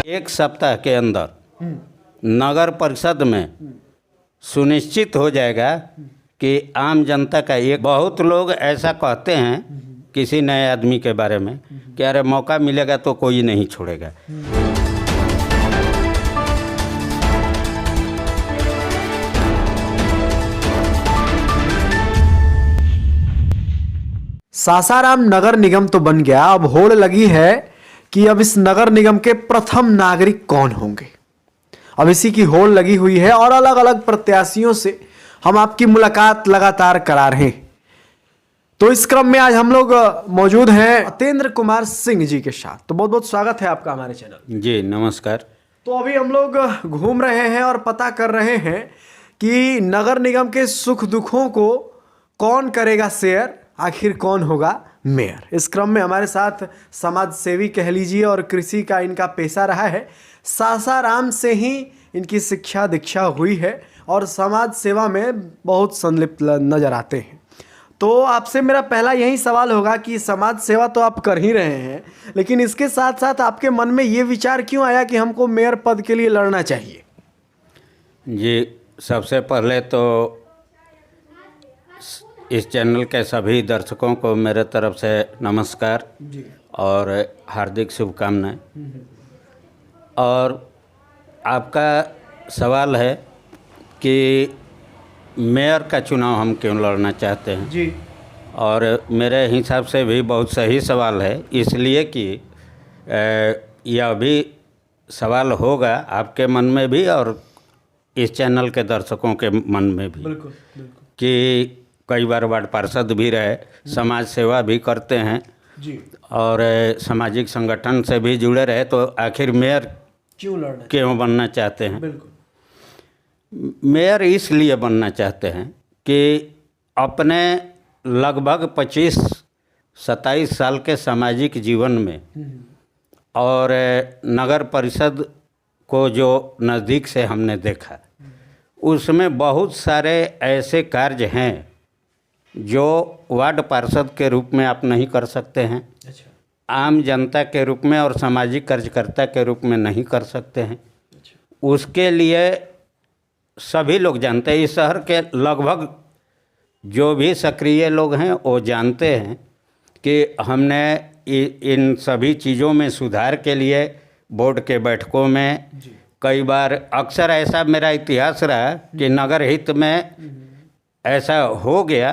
एक सप्ताह के अंदर नगर परिषद में सुनिश्चित हो जाएगा कि आम जनता का एक बहुत लोग ऐसा कहते हैं किसी नए आदमी के बारे में कि अरे मौका मिलेगा तो कोई नहीं छोड़ेगा। सासाराम नगर निगम तो बन गया, अब होड़ लगी है कि अब इस नगर निगम के प्रथम नागरिक कौन होंगे। अब इसी की होड़ लगी हुई है और अलग अलग प्रत्याशियों से हम आपकी मुलाकात लगातार करा रहे हैं। तो इस क्रम में आज हम लोग मौजूद हैं सत्येंद्र कुमार सिंह जी के साथ। तो बहुत बहुत स्वागत है आपका हमारे चैनल। जी नमस्कार। तो अभी हम लोग घूम रहे हैं और पता कर रहे हैं कि नगर निगम के सुख दुखों को कौन करेगा शेयर, आखिर कौन होगा मेयर। इस क्रम में हमारे साथ समाज सेवी कह लीजिए और कृषि का इनका पेशा रहा है। सासाराम से ही इनकी शिक्षा दीक्षा हुई है और समाज सेवा में बहुत संलिप्त नजर आते हैं। तो आपसे मेरा पहला यही सवाल होगा कि समाज सेवा तो आप कर ही रहे हैं, लेकिन इसके साथ साथ आपके मन में ये विचार क्यों आया कि हमको मेयर पद के लिए लड़ना चाहिए? जी सबसे पहले तो इस चैनल के सभी दर्शकों को मेरे तरफ से नमस्कार जी और हार्दिक शुभकामनाएं। और आपका सवाल है कि मेयर का चुनाव हम क्यों लड़ना चाहते हैं जी। और मेरे हिसाब से भी बहुत सही सवाल है, इसलिए कि यह भी सवाल होगा आपके मन में भी और इस चैनल के दर्शकों के मन में भी। बिल्कुल बिल्कुल। कि कई बार वार्ड पार्षद भी रहे, समाज सेवा भी करते हैं जी। और सामाजिक संगठन से भी जुड़े रहे, तो आखिर मेयर क्यों बनना चाहते हैं? बिल्कुल। मेयर इसलिए बनना चाहते हैं कि अपने लगभग 25-27 साल के सामाजिक जीवन में और नगर परिषद को जो नज़दीक से हमने देखा, उसमें बहुत सारे ऐसे कार्य हैं जो वार्ड पार्षद के रूप में आप नहीं कर सकते हैं, अच्छा। आम जनता के रूप में और सामाजिक कार्यकर्ता के रूप में नहीं कर सकते हैं। अच्छा। उसके उसके लिए सभी लोग जानते हैं, इस शहर के लगभग जो भी सक्रिय लोग हैं वो जानते हैं कि हमने इन सभी चीज़ों में सुधार के लिए बोर्ड के बैठकों में कई बार अक्सर ऐसा मेरा इतिहास रहा कि नगर हित में ऐसा हो गया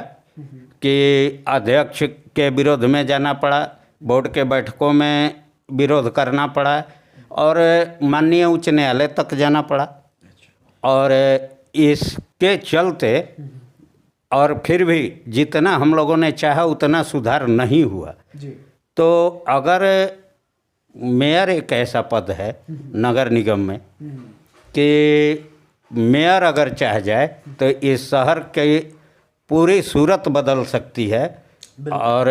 कि अध्यक्ष के विरोध में जाना पड़ा, बोर्ड के बैठकों में विरोध करना पड़ा और माननीय उच्च न्यायालय तक जाना पड़ा। और इसके चलते और फिर भी जितना हम लोगों ने चाहा उतना सुधार नहीं हुआ जी। तो अगर मेयर एक ऐसा पद है नगर निगम में कि मेयर अगर चाह जाए तो इस शहर की पूरी सूरत बदल सकती है और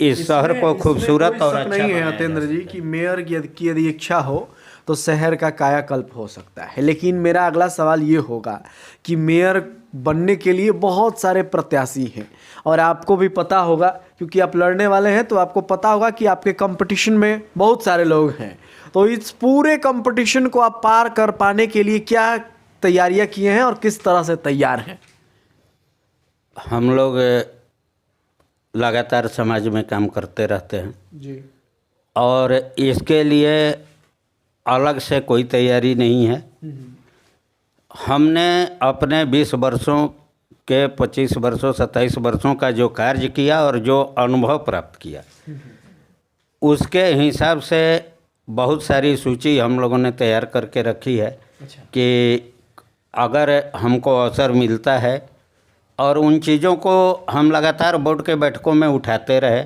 इस शहर को खूबसूरत और अच्छा नहीं है सत्येंद्र जी कि मेयर की यदि इच्छा हो तो शहर का कायाकल्प हो सकता है। लेकिन मेरा अगला सवाल ये होगा कि मेयर बनने के लिए बहुत सारे प्रत्याशी हैं और आपको भी पता होगा क्योंकि आप लड़ने वाले हैं, तो आपको पता होगा कि आपके कंपटीशन में बहुत सारे लोग हैं। तो इस पूरे कंपटीशन को आप पार कर पाने के लिए क्या तैयारियां किए हैं और किस तरह से तैयार हैं? हम लोग लगातार समाज में काम करते रहते हैं जी। और इसके लिए अलग से कोई तैयारी नहीं है। हमने अपने 20 वर्षों के 25 वर्षों 27 वर्षों का जो कार्य किया और जो अनुभव प्राप्त किया, उसके हिसाब से बहुत सारी सूची हम लोगों ने तैयार करके रखी है। अच्छा। कि अगर हमको अवसर मिलता है और उन चीज़ों को हम लगातार बोर्ड के बैठकों में उठाते रहे।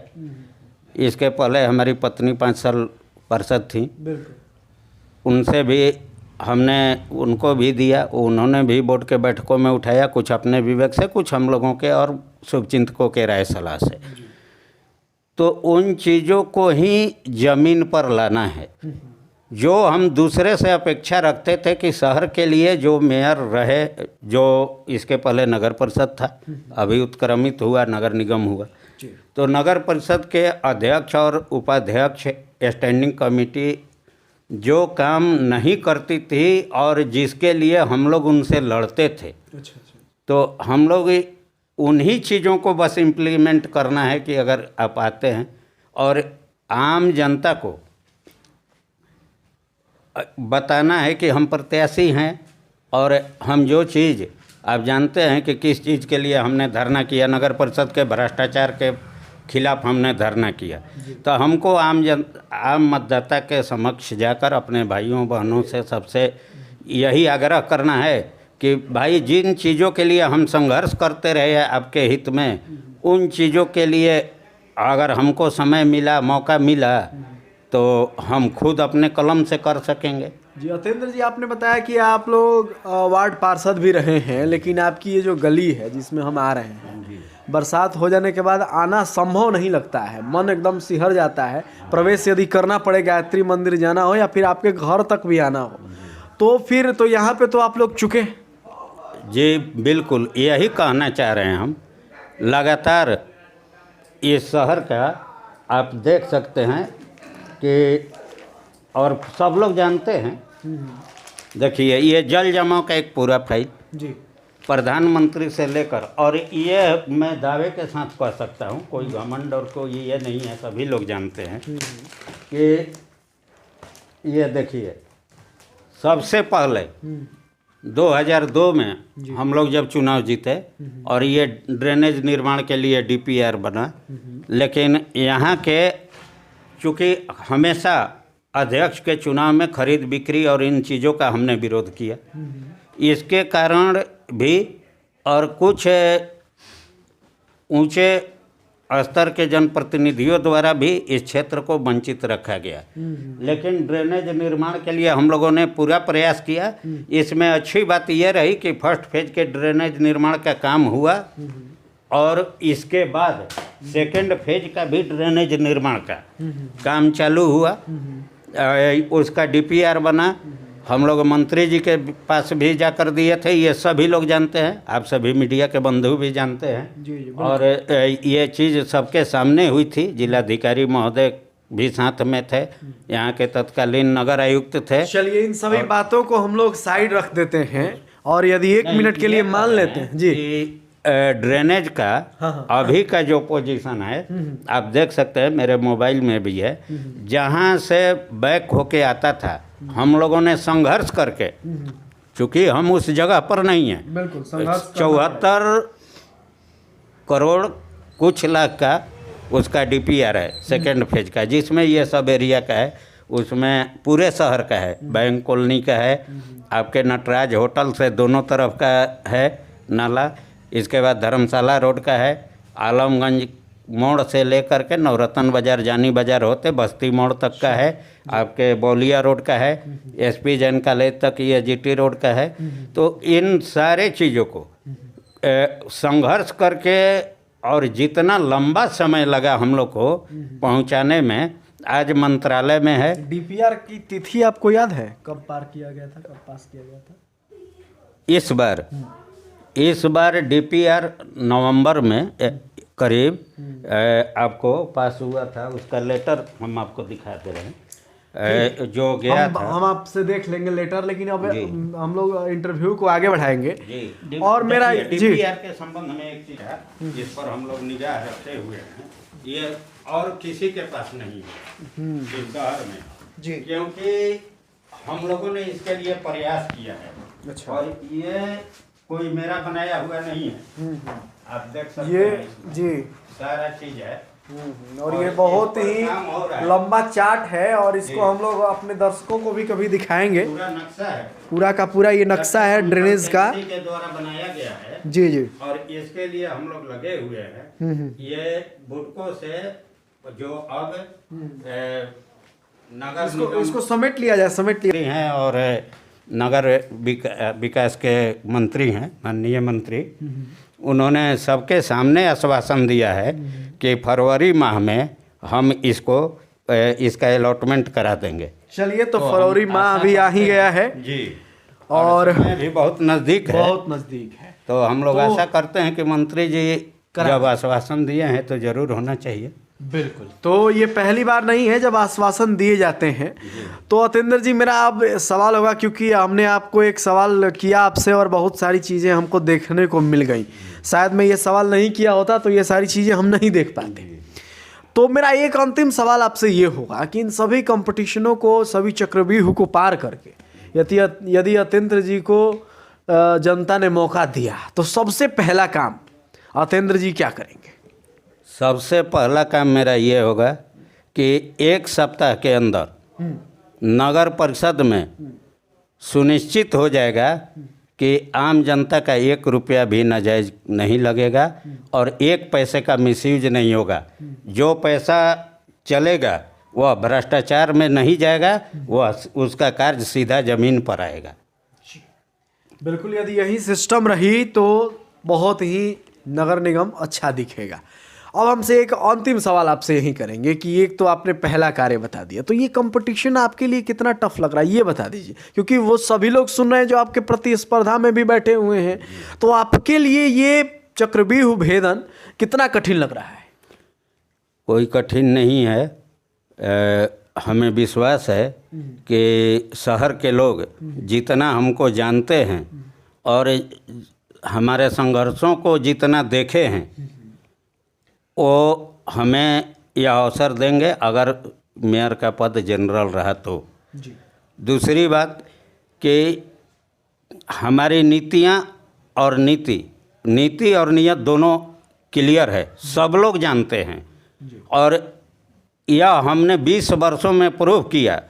इसके पहले हमारी पत्नी 5 साल पार्षद थी, बिल्कुल। उनसे भी हमने उनको भी दिया, उन्होंने भी बोर्ड के बैठकों में उठाया, कुछ अपने विवेक से, कुछ हम लोगों के और शुभचिंतकों के राय सलाह से। तो उन चीज़ों को ही ज़मीन पर लाना है जो हम दूसरे से अपेक्षा रखते थे कि शहर के लिए जो मेयर रहे, जो इसके पहले नगर परिषद था, अभी उत्क्रमित हुआ नगर निगम हुआ, तो नगर परिषद के अध्यक्ष और उपाध्यक्ष स्टैंडिंग कमेटी जो काम नहीं करती थी और जिसके लिए हम लोग उनसे लड़ते थे, अच्छा अच्छा। तो हम लोग उन्हीं चीज़ों को बस इम्प्लीमेंट करना है कि अगर आप आते हैं और आम जनता को बताना है कि हम प्रत्याशी हैं और हम जो चीज़ आप जानते हैं कि किस चीज़ के लिए हमने धरना किया, नगर परिषद के भ्रष्टाचार के खिलाफ हमने धरना किया, तो हमको आम मतदाता के समक्ष जाकर अपने भाइयों बहनों से सबसे यही आग्रह करना है कि भाई जिन चीज़ों के लिए हम संघर्ष करते रहे हैं आपके हित में, उन चीज़ों के लिए अगर हमको समय मिला, मौका मिला, तो हम खुद अपने कलम से कर सकेंगे। जी अतेंद्र जी, आपने बताया कि आप लोग वार्ड पार्षद भी रहे हैं, लेकिन आपकी ये जो गली है जिसमें हम आ रहे हैं, बरसात हो जाने के बाद आना संभव नहीं लगता है, मन एकदम सिहर जाता है। प्रवेश यदि करना पड़े, गायत्री मंदिर जाना हो या फिर आपके घर तक भी आना हो, तो फिर तो यहाँ पे तो आप लोग चुके। जी बिल्कुल, यही कहना चाह रहे हैं हम। लगातार इस शहर का आप देख सकते हैं कि, और सब लोग जानते हैं, देखिए ये जल जमाव का एक पूरा फाइल जी, प्रधानमंत्री से लेकर, और ये मैं दावे के साथ कह सकता हूँ, कोई घमंड और कोई ये नहीं है, सभी लोग जानते हैं कि ये देखिए सबसे पहले 2002 में हम लोग जब चुनाव जीते और ये ड्रेनेज निर्माण के लिए DPR बना, लेकिन यहाँ के चूँकि हमेशा अध्यक्ष के चुनाव में खरीद बिक्री और इन चीज़ों का हमने विरोध किया, इसके कारण भी और कुछ ऊंचे स्तर के जनप्रतिनिधियों द्वारा भी इस क्षेत्र को वंचित रखा गया। लेकिन ड्रेनेज निर्माण के लिए हम लोगों ने पूरा प्रयास किया। इसमें अच्छी बात यह रही कि फर्स्ट फेज के ड्रेनेज निर्माण का काम हुआ और इसके बाद सेकंड फेज का भी ड्रेनेज निर्माण का काम चालू हुआ। उसका DPR बना, हम लोग मंत्री जी के पास भी जाकर दिए थे, ये सभी लोग जानते हैं, आप सभी मीडिया के बंधु भी जानते हैं। जी, और ये चीज़ सबके सामने हुई थी, जिलाधिकारी महोदय भी साथ में थे, यहाँ के तत्कालीन नगर आयुक्त थे। चलिए इन सभी बातों को हम लोग साइड रख देते हैं और यदि 1 मिनट के लिए मान लेते हैं जी, ड्रेनेज का अभी का जो पोजीशन है आप देख सकते हैं, मेरे मोबाइल में भी है, जहाँ से बैक होके आता था हम लोगों ने संघर्ष करके, चूँकि हम उस जगह पर नहीं हैं, बिल्कुल 74 करोड़ कुछ लाख का उसका DPR है सेकेंड फेज का, जिसमें ये सब एरिया का है, उसमें पूरे शहर का है, बैंक कॉलोनी का है, आपके नटराज होटल से दोनों तरफ का है नाला, इसके बाद धर्मशाला रोड का है, आलमगंज मोड़ से लेकर के नवरत्न बाज़ार जानी बाज़ार होते बस्ती मोड़ तक का है, आपके बौलिया रोड का है, SP जैन कॉलेज तक ये GT रोड का है। तो इन सारे चीज़ों को संघर्ष करके और जितना लंबा समय लगा हम लोग को पहुंचाने में, आज मंत्रालय में है। DPR की तिथि आपको याद है, कब पार किया गया था, कब पास किया गया था? इस बार DPR नवंबर में करीब आपको पास हुआ था, उसका लेटर हम आपको दिखा दे रहे हैं जो गया था। हम आपसे देख लेंगे लेटर, लेकिन अब हम लोग इंटरव्यू को आगे बढ़ाएंगे जी। और मेरा DPR के संबंध में एक चीज़ है जिस पर हम लोग निगाह रखे हुए हैं, ये और किसी के पास नहीं है इस शहर में जी, क्योंकि हम लोगों ने इसके लिए प्रयास किया है। अच्छा। और ये कोई मेरा बनाया हुआ नहीं है, आप देख सकते ये हैं जी सारा चीज़ है। और ये बहुत ही लंबा चार्ट है और इसको हम लोग अपने दर्शकों को भी कभी दिखाएंगे। पूरा नक्शा है, पूरा का पूरा ये नक्शा है ड्रेनेज का, के द्वारा बनाया गया है जी जी। और इसके लिए हम लोग लगे हुए हैं। ये बुडको से जो अब नगर इसको समेट लिया जाए, समेट लिया हैं और नगर विकास के मंत्री हैं, माननीय मंत्री, उन्होंने सबके सामने आश्वासन दिया है कि फरवरी माह में हम इसका अलॉटमेंट करा देंगे। चलिए तो फरवरी माह अभी आ ही गया है जी, और भी बहुत नज़दीक है, बहुत नज़दीक है। तो हम लोग आशा करते हैं कि मंत्री जी जब आश्वासन दिए हैं तो जरूर होना चाहिए। बिल्कुल। तो ये पहली बार नहीं है जब आश्वासन दिए जाते हैं। तो अतेंद्र जी, मेरा अब सवाल होगा, क्योंकि हमने आपको एक सवाल किया आपसे और बहुत सारी चीज़ें हमको देखने को मिल गई। शायद मैं ये सवाल नहीं किया होता तो ये सारी चीज़ें हम नहीं देख पाते। तो मेरा एक अंतिम सवाल आपसे ये होगा कि इन सभी कंपटीशनों को, सभी चक्रव्यूह को पार करके यदि अतेंद्र जी को जनता ने मौका दिया तो सबसे पहला काम अतेंद्र जी क्या करेंगे? सबसे पहला काम मेरा ये होगा कि 1 सप्ताह के अंदर नगर परिषद में सुनिश्चित हो जाएगा कि आम जनता का 1 रुपया भी नाजायज नहीं लगेगा और 1 पैसे का मिसयूज नहीं होगा। जो पैसा चलेगा वह भ्रष्टाचार में नहीं जाएगा, वह उसका कार्य सीधा ज़मीन पर आएगा। बिल्कुल, यदि यही सिस्टम रही तो बहुत ही नगर निगम अच्छा दिखेगा। अब हमसे एक अंतिम सवाल आपसे यही करेंगे कि एक तो आपने पहला कार्य बता दिया, तो ये कंपटीशन आपके लिए कितना टफ लग रहा है ये बता दीजिए, क्योंकि वो सभी लोग सुन रहे हैं जो आपके प्रतिस्पर्धा में भी बैठे हुए हैं। तो आपके लिए ये चक्रव्यूह भेदन कितना कठिन लग रहा है? कोई कठिन नहीं है। हमें विश्वास है कि शहर के लोग जितना हमको जानते हैं और हमारे संघर्षों को जितना देखे हैं, वो हमें यह अवसर देंगे अगर मेयर का पद जनरल रहा तो। जी। दूसरी बात कि हमारी नीति और नियत दोनों क्लियर है, सब लोग जानते हैं। और यह हमने 20 वर्षों में प्रूव किया।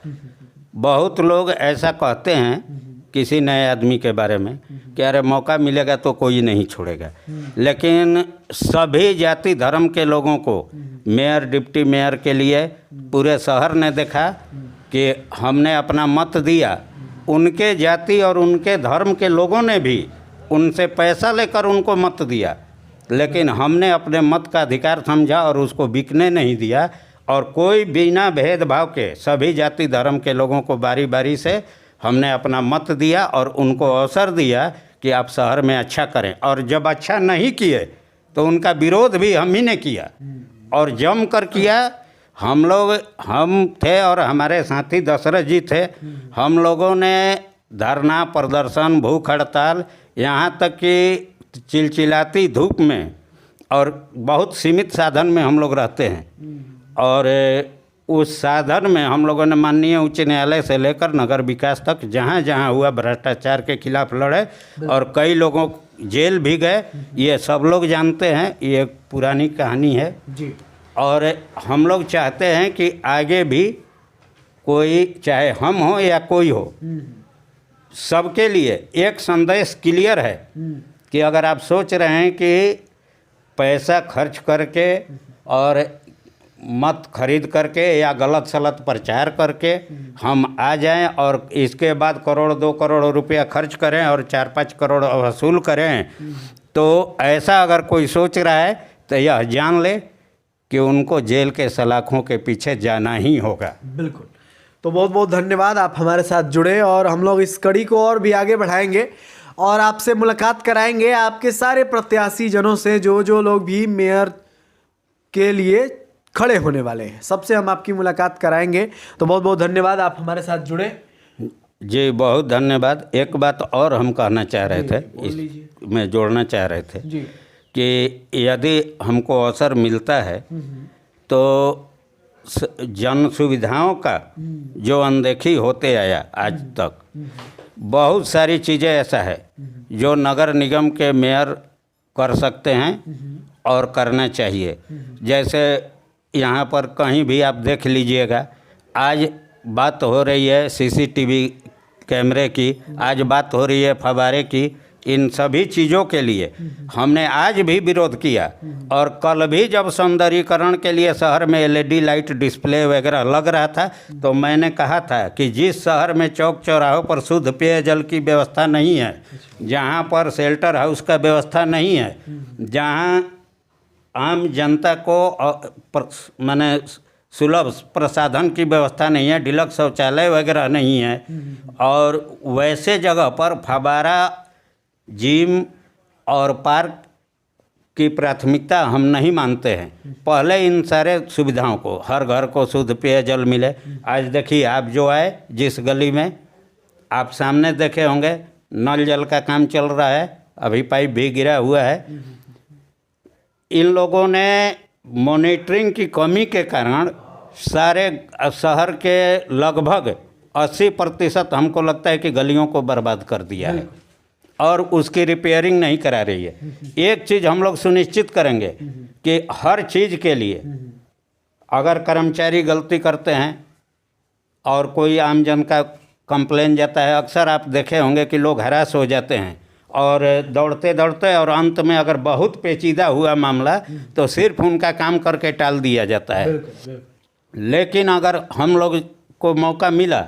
बहुत लोग ऐसा कहते हैं किसी नए आदमी के बारे में कि अरे मौका मिलेगा तो कोई नहीं छोड़ेगा, लेकिन सभी जाति धर्म के लोगों को मेयर, डिप्टी मेयर के लिए पूरे शहर ने देखा कि हमने अपना मत दिया। उनके जाति और उनके धर्म के लोगों ने भी उनसे पैसा लेकर उनको मत दिया, लेकिन हमने अपने मत का अधिकार समझा और उसको बिकने नहीं दिया। और कोई बिना भेदभाव के सभी जाति धर्म के लोगों को बारी बारी से हमने अपना मत दिया और उनको अवसर दिया कि आप शहर में अच्छा करें। और जब अच्छा नहीं किए तो उनका विरोध भी हम ही ने किया और जम कर किया। हम थे और हमारे साथी दशरथ जी थे। हम लोगों ने धरना प्रदर्शन, भूख हड़ताल, यहाँ तक कि चिलचिलाती धूप में और बहुत सीमित साधन में हम लोग रहते हैं। और उस साधन में हम लोगों ने माननीय उच्च न्यायालय से लेकर नगर विकास तक जहाँ जहाँ हुआ भ्रष्टाचार के खिलाफ लड़े और कई लोगों जेल भी गए। ये सब लोग जानते हैं, ये पुरानी कहानी है जी। और हम लोग चाहते हैं कि आगे भी कोई, चाहे हम हो या कोई हो, सबके लिए एक संदेश क्लियर है कि अगर आप सोच रहे हैं कि पैसा खर्च करके और मत खरीद करके या गलत सलत प्रचार करके हम आ जाएं और इसके बाद 1 करोड़ 2 करोड़ रुपया खर्च करें और 4-5 करोड़ वसूल करें, तो ऐसा अगर कोई सोच रहा है तो यह जान ले कि उनको जेल के सलाखों के पीछे जाना ही होगा। बिल्कुल। तो बहुत बहुत धन्यवाद, आप हमारे साथ जुड़े और हम लोग इस कड़ी को और भी आगे बढ़ाएंगे और आपसे मुलाकात कराएंगे आपके सारे प्रत्याशी जनों से, जो लोग भी मेयर के लिए खड़े होने वाले हैं, सबसे हम आपकी मुलाकात कराएंगे। तो बहुत बहुत धन्यवाद, आप हमारे साथ जुड़े। जी बहुत धन्यवाद। एक बात और हम कहना चाह रहे थे, इसमें जोड़ना चाह रहे थे जी। कि यदि हमको अवसर मिलता है तो जन सुविधाओं का जो अनदेखी होते आया आज तक, बहुत सारी चीज़ें ऐसा है जो नगर निगम के मेयर कर सकते हैं और करना चाहिए। जैसे यहाँ पर कहीं भी आप देख लीजिएगा, आज बात हो रही है सीसीटीवी कैमरे की, आज बात हो रही है फव्वारे की। इन सभी चीज़ों के लिए हमने आज भी विरोध किया और कल भी जब सौंदर्यीकरण के लिए शहर में एलईडी लाइट डिस्प्ले वगैरह लग रहा था तो मैंने कहा था कि जिस शहर में चौक चौराहों पर शुद्ध पेयजल की व्यवस्था नहीं है, जहाँ पर शेल्टर हाउस का व्यवस्था नहीं है, जहाँ आम जनता को माने सुलभ प्रसाधन की व्यवस्था नहीं है, डिलक्स शौचालय वगैरह नहीं है, और वैसे जगह पर फव्वारा, जिम और पार्क की प्राथमिकता हम नहीं मानते हैं। पहले इन सारे सुविधाओं को, हर घर को शुद्ध पेयजल मिले। आज देखिए, आप जो आए जिस गली में, आप सामने देखे होंगे नल जल का काम चल रहा है, अभी पाइप भी गिरा हुआ है। इन लोगों ने मॉनिटरिंग की कमी के कारण सारे शहर के लगभग 80% हमको लगता है कि गलियों को बर्बाद कर दिया है और उसकी रिपेयरिंग नहीं करा रही है। एक चीज़ हम लोग सुनिश्चित करेंगे कि हर चीज़ के लिए अगर कर्मचारी गलती करते हैं और कोई आमजन का कंप्लेन जाता है, अक्सर आप देखे होंगे कि लोग हरास हो जाते हैं और दौड़ते दौड़ते, और अंत में अगर बहुत पेचीदा हुआ मामला तो सिर्फ उनका काम करके टाल दिया जाता है। लेकिन अगर हम लोग को मौका मिला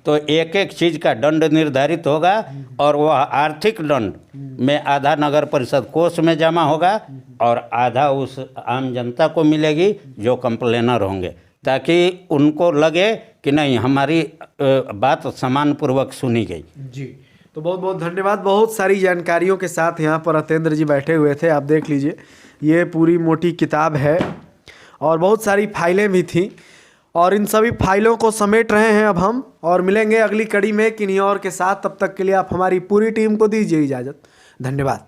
तो एक एक चीज़ का दंड निर्धारित होगा और वह आर्थिक दंड में आधा नगर परिषद कोष में जमा होगा और आधा उस आम जनता को मिलेगी जो कंप्लेनर होंगे, ताकि उनको लगे कि नहीं, हमारी बात सम्मानपूर्वक सुनी गई। जी, तो बहुत बहुत धन्यवाद। बहुत सारी जानकारियों के साथ यहाँ पर अतेंद्र जी बैठे हुए थे। आप देख लीजिए, ये पूरी मोटी किताब है और बहुत सारी फाइलें भी थी और इन सभी फाइलों को समेट रहे हैं अब हम, और मिलेंगे अगली कड़ी में किन्हीं और के साथ। तब तक के लिए आप हमारी पूरी टीम को दीजिए इजाज़त। धन्यवाद।